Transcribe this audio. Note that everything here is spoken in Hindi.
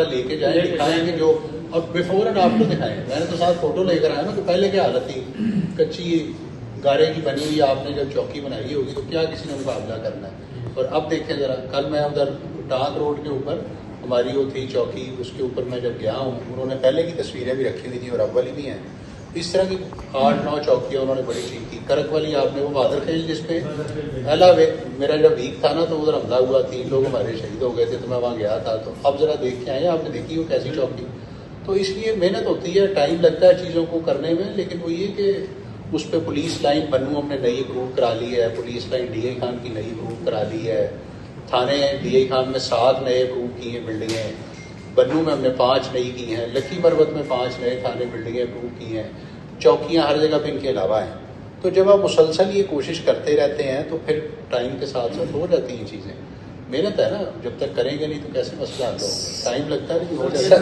लेके जाए, दिखाएंगे जो, और बिफोर एंड आफ्टर दिखाएं। मैंने तो साथ फोटो लेकर आया ना कि पहले क्या हालत थी, कच्ची गारे की बनी हुई, आपने जब चौकी बनाई होगी तो क्या किसी ने मुकाबला करना है। और अब देखें जरा, कल मैं उधर टांग रोड के ऊपर हमारी वो थी चौकी, उसके ऊपर मैं जब गया हूँ, उन्होंने पहले की तस्वीरें भी रखी हुई थी और अब वाली भी हैं। इस तरह की 8-9 चौकियाँ उन्होंने बड़ी ठीक की। करक वाली आपने वो बहादुर खेल जिसपे पहला मेरा जब वीक था ना तो उधर हमला हुआ, 3 लोग हमारे शहीद हो गए थे, तो मैं वहाँ गया था। तो अब जरा देख के आए, आपने देखी हो कैसी चौकी। तो इसलिए मेहनत होती है, टाइम लगता है चीज़ों को करने में, लेकिन वो ये कि उस पर पुलिस लाइन बन्नू हमने नई अप्रूव करा ली है, पुलिस लाइन DI खान की नई अप्रूव करा ली है, थाने DI खान में 7 नए अप्रूव किए हैं बिल्डिंगें, बन्नू में हमने 5 नई की हैं, लक्की मरवत में 5 नए थाने बिल्डिंगें अप्रूव की हैं, चौकियाँ हर जगह पे इनके अलावा हैं। तो जब आप मुसलसल ये कोशिश करते रहते हैं तो फिर टाइम के साथ साथ हो जाती हैं चीज़ें। मेहनत है ना, जब तक करेंगे नहीं तो कैसे मसला हल होगा, टाइम लगता है लेकिन हो जाता है।